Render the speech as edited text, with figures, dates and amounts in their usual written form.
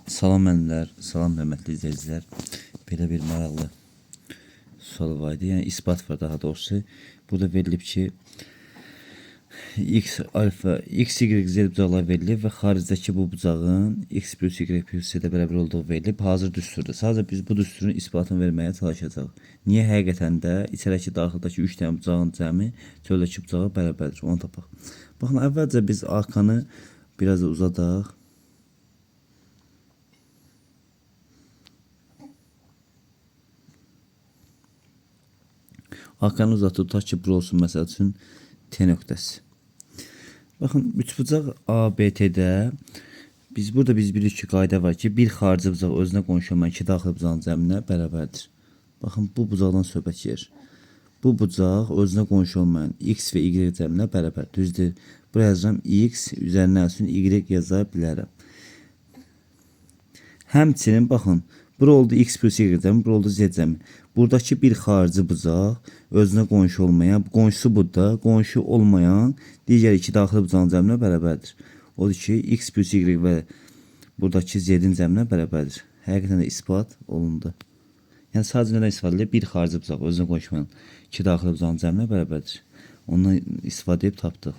Salam mənlər, salam hörmətli izləyicilər. Belə bir maraqlı sual var idi. Yəni isbat var daha doğrusu. Burada verilib ki, x alfa, x, y, z bucaqlar verilib və xaricdəki bu bucağın x plus y plus z-də bərabər olduğu verilib. Hazır düsturdur. Sadəcə biz bu düsturun isbatını verməyə çalışacağıq. Niyə həqiqətən də içərəki daxildəki 3 dənə bucağın cəmi çöldəki bucağa bərabərdir? Onu tapaq. Baxın, əvvəlcə biz arkanı biraz da uzadaq. Arkanı uzatıb, tutaq ki, bura olsun məsəl üçün T nöqtəsi. Baxın, üçbucaq ABT-də biz bilirik ki, qayda var ki, bir xarici bucaq özünə qonşu olmayan iki daxili bucağın cəminə bərabərdir. Baxın, bu bucaqdan söhbət gedir. Bu bucaq özünə qonşu olmayan x və y cəminə bərabər. Düzdür. Buraya yazacağım x, üzərinə üçün y yaza bilərəm. Həmçinin baxın, bura oldu x plus y cəmi, bura oldu z cəmi. Buradakı bir xarici bucaq özünə qonşu olmayan, qonşusu burada, qonşu olmayan digər iki daxili bucağın cəminə bərabərdir. Odur ki, x plus y və buradakı z-in cəminə bərabərdir. Həqiqətən də ispat olundu. Yəni sadəcə nədən istifadə edilir? Bir xarici bucaq özünə qonşu olmayan iki daxili bucağın cəminə bərabərdir. Ondan istifadə edib tapdıq.